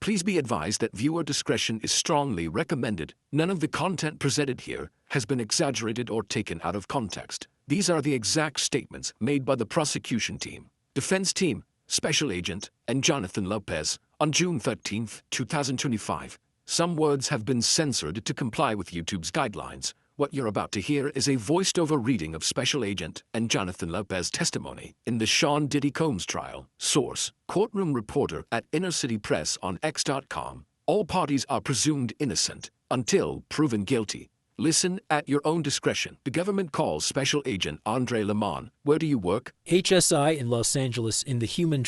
Please be advised that viewer discretion is strongly recommended. None of the content presented here has been exaggerated or taken out of context. These are the exact statements made by the prosecution team, defense team, Special Agent, and Jonathan Lopez on June 13, 2025. Some words have been censored to comply with YouTube's guidelines. What you're about to hear is a voiced-over reading of Special Agent and Jonathan Lopez testimony in the Sean Diddy Combs trial. Source: courtroom reporter at Inner City Press on X.com. All parties are presumed innocent until proven guilty. Listen at your own discretion. The government calls Special Agent Andre Lemon. Where do you work? HSI in Los Angeles in the Human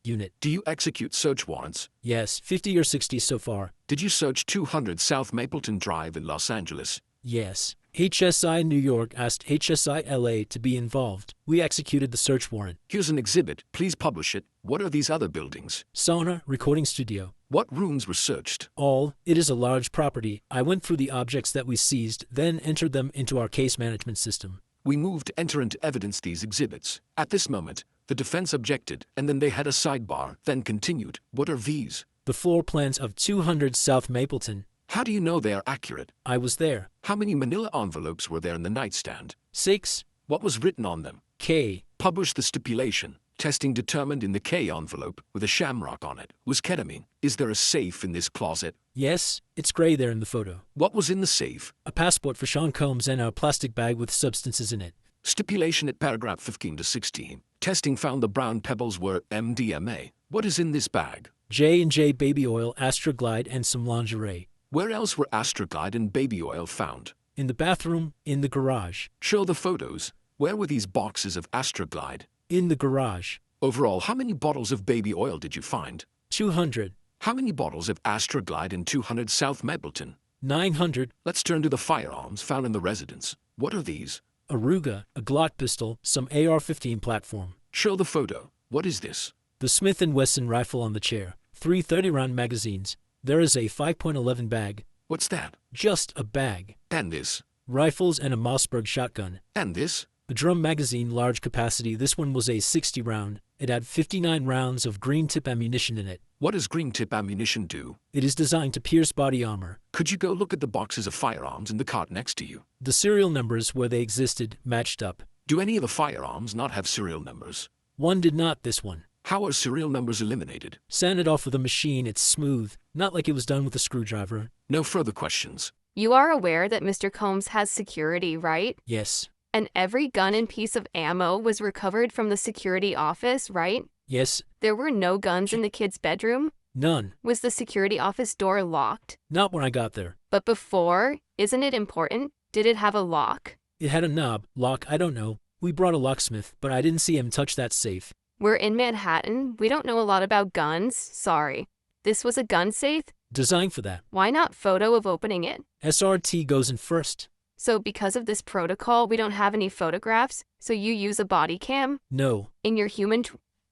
Unit. Do you execute search warrants? Yes, 50 or 60 so far. Did you search 200 South Mapleton Drive in Los Angeles? Yes. HSI New York asked HSI LA to be involved. We executed the search warrant. Here's an exhibit. Please publish it. What are these other buildings? Sauna, recording studio. What rooms were searched? All. It is a large property. I went through the objects that we seized, then entered them into our case management system. We moved to enter into evidence these exhibits. At this moment, the defense objected, and then they had a sidebar, then continued. What are these? The floor plans of 200 South Mapleton. How do you know they are accurate? I was there. How many manila envelopes were there in the nightstand? 6. What was written on them? K. Publish the stipulation. Testing determined in the K envelope with a shamrock on it was ketamine. Is there a safe in this closet? Yes, it's gray there in the photo. What was in the safe? A passport for Sean Combs and a plastic bag with substances in it. Stipulation at paragraph 15 to 16. Testing found the brown pebbles were MDMA. What is in this bag? J&J baby oil, Astroglide, and some lingerie. Where else were Astroglide and baby oil found? In the bathroom, in the garage. Show the photos. Where were these boxes of Astroglide? In the garage. Overall, how many bottles of baby oil did you find? 200. How many bottles of Astroglide in 200 South Mapleton? 900. Let's turn to the firearms found in the residence. What are these? A Ruger, a Glock pistol, some AR-15 platform. Show the photo. What is this? The Smith & Wesson rifle on the chair. 3 30-round magazines. There is a 5.11 bag. What's that? Just a bag. And this? Rifles and a Mossberg shotgun. And this? The drum magazine, large capacity. This one was a 60-round. It had 59 rounds of green tip ammunition in it. What does green tip ammunition do? It is designed to pierce body armor. Could you go look at the boxes of firearms in the cart next to you? The serial numbers where they existed matched up. Do any of the firearms not have serial numbers? One did not, this one. How are serial numbers eliminated? Sanded off with a machine, it's smooth. Not like it was done with a screwdriver. No further questions. You are aware that Mr. Combs has security, right? Yes. And every gun and piece of ammo was recovered from the security office, right? Yes. There were no guns in the kid's bedroom? None. Was the security office door locked? Not when I got there. But before, isn't it important? Did it have a lock? It had a knob, lock, I don't know. We brought a locksmith, but I didn't see him touch that safe. We're in Manhattan. We don't know a lot about guns. Sorry. This was a gun safe? Designed for that. Why not photo of opening it? SRT goes in first. So because of this protocol, we don't have any photographs? So you use a body cam? No. In your human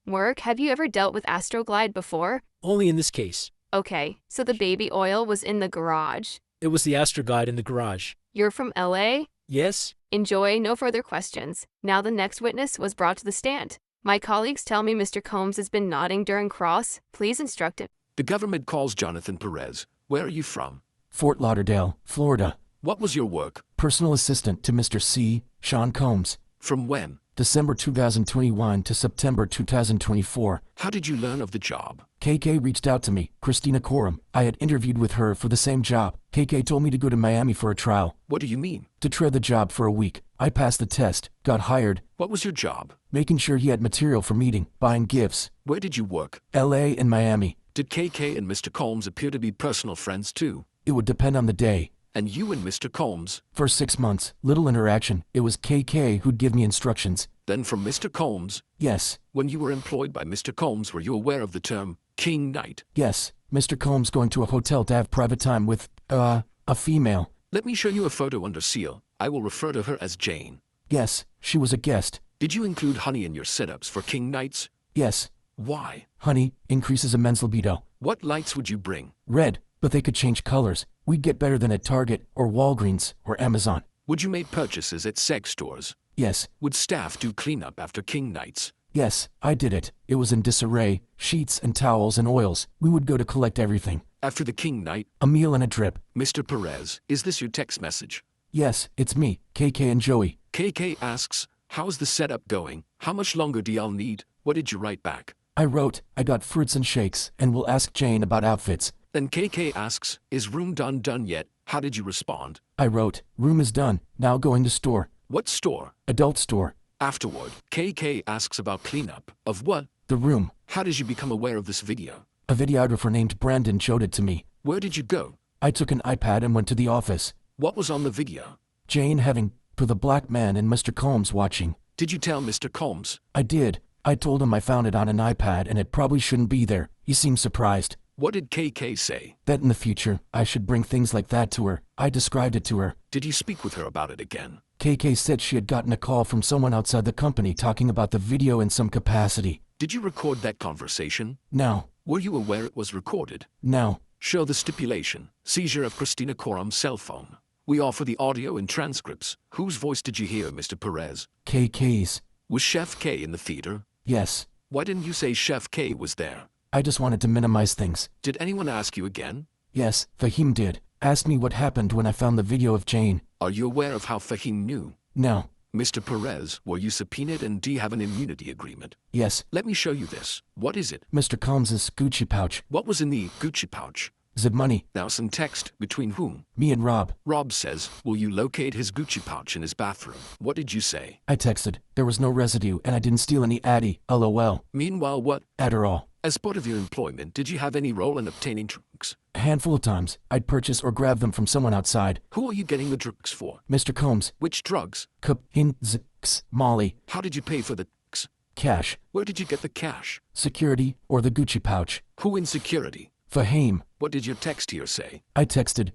work, have you ever dealt with Astroglide before? Only in this case. Okay, so the baby oil was in the garage. It was the Astroglide in the garage. You're from LA? Yes? Enjoy, no further questions. Now the next witness was brought to the stand. My colleagues tell me Mr. Combs has been nodding during cross. Please instruct him. The government calls Jonathan Perez. Where are you from? Fort Lauderdale, Florida. What was your work? Personal assistant to Mr. C. Sean Combs. From when? December 2021 to September 2024. How did you learn of the job? KK reached out to me, Christina Coram. I had interviewed with her for the same job. KK told me to go to Miami for a trial. What do you mean? To try the job for a week. I passed the test, got hired. What was your job? Making sure he had material for meeting, buying gifts. Where did you work? LA and Miami. Did KK and Mr. Combs appear to be personal friends too? It would depend on the day. And you and Mr. Combs? For 6 months, little interaction. It was KK who'd give me instructions. Then from Mr. Combs? Yes. When you were employed by Mr. Combs, were you aware of the term King Knight? Yes. Mr. Combs going to a hotel to have private time with, a female. Let me show you a photo under seal. I will refer to her as Jane. Yes, she was a guest. Did you include honey in your setups for King Knights? Yes. Why? Honey increases a men's libido. What lights would you bring? Red, but they could change colors. We'd get better than at Target or Walgreens or Amazon. Would you make purchases at sex stores? Yes. Would staff do cleanup after King Nights? Yes, I did it. It was in disarray, sheets and towels and oils. We would go to collect everything. After the king night, A meal and a drip. Mr. Perez, is this your text message? Yes, it's me, KK and Joey. KK asks, how's the setup going? How much longer do y'all need? What did you write back? I wrote, I got fruits and shakes, and we'll ask Jane about outfits. Then KK asks, is room done yet? How did you respond? I wrote, room is done, now going to store. What store? Adult store. Afterward, KK asks about cleanup. Of what? The room. How did you become aware of this video? A videographer named Brandon showed it to me. Where did you go? I took an iPad and went to the office. What was on the video? Jane having, for the black man and Mr. Combs watching. Did you tell Mr. Combs? I did. I told him I found it on an iPad and it probably shouldn't be there. He seemed surprised. What did KK say? That in the future, I should bring things like that to her. I described it to her. Did you speak with her about it again? KK said she had gotten a call from someone outside the company talking about the video in some capacity. Did you record that conversation? No. Were you aware it was recorded? No. Show the stipulation. Seizure of Christina Corum's cell phone. We offer the audio and transcripts. Whose voice did you hear, Mr. Perez? KK's. Was Chef K in the theater? Yes. Why didn't you say Chef K was there? I just wanted to minimize things. Did anyone ask you again? Yes, Fahim did. Asked me what happened when I found the video of Jane. Are you aware of how Fahim knew? No. Mr. Perez, were you subpoenaed and do you have an immunity agreement? Yes. Let me show you this. What is it? Mr. Combs' Gucci pouch. What was in the Gucci pouch? Zip money. Now some text. Between whom? Me and Rob. Rob says, will you locate his Gucci pouch in his bathroom? What did you say? I texted. There was no residue and I didn't steal any Addy. LOL. Meanwhile, what? Adderall. As part of your employment, did you have any role in obtaining drugs? A handful of times. I'd purchase or grab them from someone outside. Who are you getting the drugs for? Mr. Combs. Which drugs? Zix, Molly. How did you pay for the drugs? Cash. Where did you get the cash? Security or the Gucci pouch. Who in security? Fahim. What did your text here say? I texted,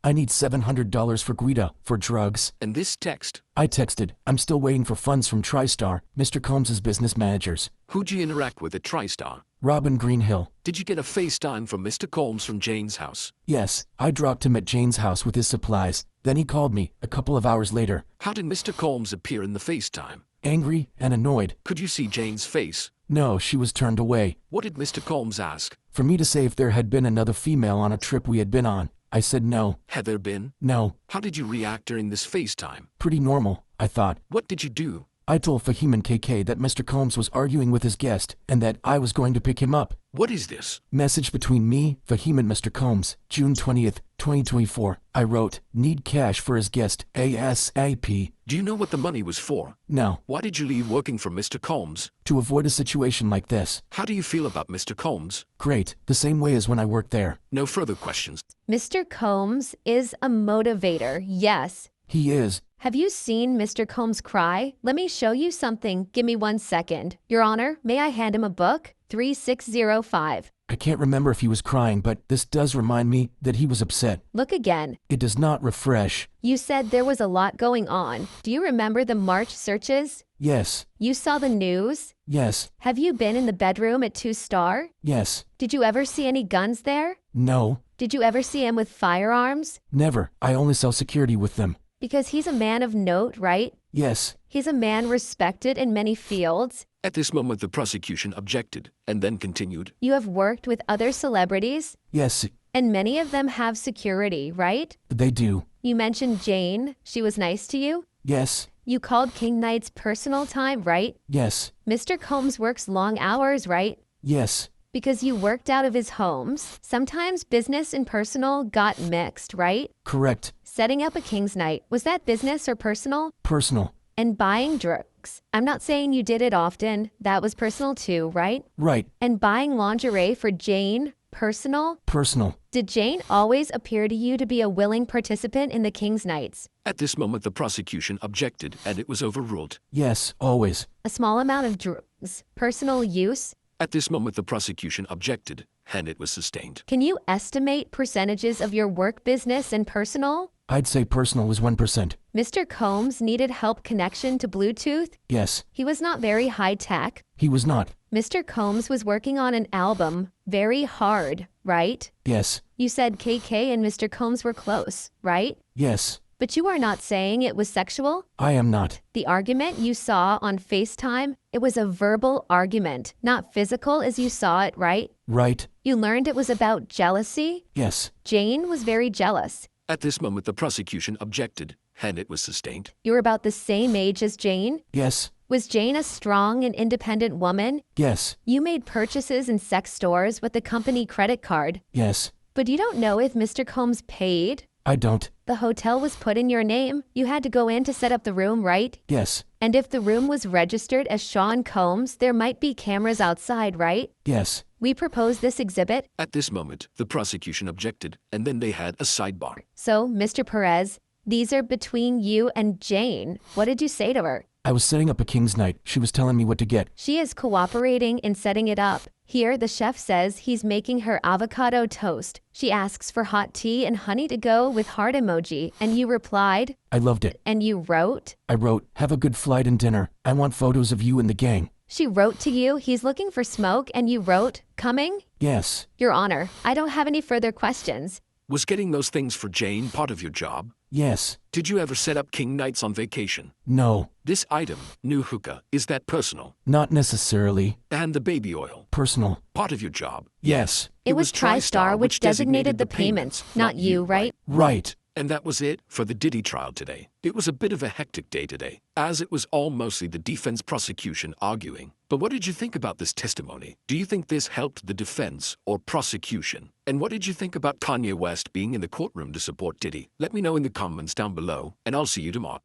I need $700 for Guida, for drugs. And this text? I texted, I'm still waiting for funds from TriStar, Mr. Combs' business managers. Who'd you interact with at TriStar? Robin Greenhill. Did you get a FaceTime from Mr. Combs from Jane's house? Yes, I dropped him at Jane's house with his supplies. Then he called me, a couple of hours later. How did Mr. Combs appear in the FaceTime? Angry and annoyed. Could you see Jane's face? No, she was turned away. What did Mr. Combs ask? For me to say if there had been another female on a trip we had been on. I said no. Had there been? No. How did you react during this FaceTime? Pretty normal, I thought. What did you do? I told Fahim and KK that Mr. Combs was arguing with his guest and that I was going to pick him up. What is this? Message between me, Fahim and Mr. Combs, June 20th, 2024. I wrote, need cash for his guest, ASAP. Do you know what the money was for? No. Why did you leave working for Mr. Combs? To avoid a situation like this. How do you feel about Mr. Combs? Great, the same way as when I worked there. No further questions. Mr. Combs is a motivator, yes. He is. Have you seen Mr. Combs cry? Let me show you something. Give me 1 second. Your Honor, may I hand him a book? 3605. I can't remember if he was crying, but this does remind me that he was upset. Look again. It does not refresh. You said there was a lot going on. Do you remember the March searches? Yes. You saw the news? Yes. Have you been in the bedroom at 2 Star? Yes. Did you ever see any guns there? No. Did you ever see him with firearms? Never. I only saw security with them. Because he's a man of note, right? Yes. He's a man respected in many fields. At this moment, the prosecution objected and then continued. You have worked with other celebrities, Yes, and many of them have security, right? they do. You mentioned Jane. She was nice to you. Yes. You called King Knight's personal time, right? Yes. Mr. Combs works long hours, right? Yes. Because you worked out of his homes. Sometimes business and personal got mixed, right? Correct. Setting up a King's Night, was that business or personal? Personal. And buying drugs. I'm not saying you did it often. That was personal too, right? Right. And buying lingerie for Jane, personal? Personal. Did Jane always appear to you to be a willing participant in the King's Nights? At this moment, the prosecution objected and it was overruled. Yes, always. A small amount of drugs, personal use? At this moment, the prosecution objected and it was sustained. Can you estimate percentages of your work business and personal? I'd say personal was 1%. Mr. Combs needed help connection to Bluetooth? Yes. He was not very high tech. He was not. Mr. Combs was working on an album, very hard, right? Yes. You said KK and Mr. Combs were close, right? Yes. But you are not saying it was sexual? I am not. The argument you saw on FaceTime, it was a verbal argument, not physical as you saw it, right? Right. You learned it was about jealousy? Yes. Jane was very jealous. At this moment, the prosecution objected, and it was sustained. You were about the same age as Jane? Yes. Was Jane a strong and independent woman? Yes. You made purchases in sex stores with the company credit card. Yes. But you don't know if Mr. Combs paid? I don't. The hotel was put in your name. You had to go in to set up the room, right? Yes. And if the room was registered as Sean Combs, there might be cameras outside, right? Yes. We propose this exhibit. At this moment, the prosecution objected, and then they had a sidebar. So, Mr. Perez, these are between you and Jane. What did you say to her? I was setting up a king's night. She was telling me what to get. She is cooperating in setting it up. Here, the chef says he's making her avocado toast. She asks for hot tea and honey to go with heart emoji, and you replied, I loved it. and you wrote? I wrote, have a good flight and dinner. I want photos of you and the gang. She wrote to you, he's looking for smoke, and you wrote, coming? Yes. Your Honor, I don't have any further questions. Was getting those things for Jane part of your job? Yes. Did you ever set up king nights on vacation? No. This item, new hookah, is that personal? Not necessarily. And the baby oil, Personal. part of your job? Yes. It was TriStar which designated the payments, not you, right? Right. And that was it for the Diddy trial today. It was a bit of a hectic day today, as it was all mostly the defense prosecution arguing. But what did you think about this testimony? Do you think this helped the defense or prosecution? And what did you think about Kanye West being in the courtroom to support Diddy? Let me know in the comments down below, and I'll see you tomorrow.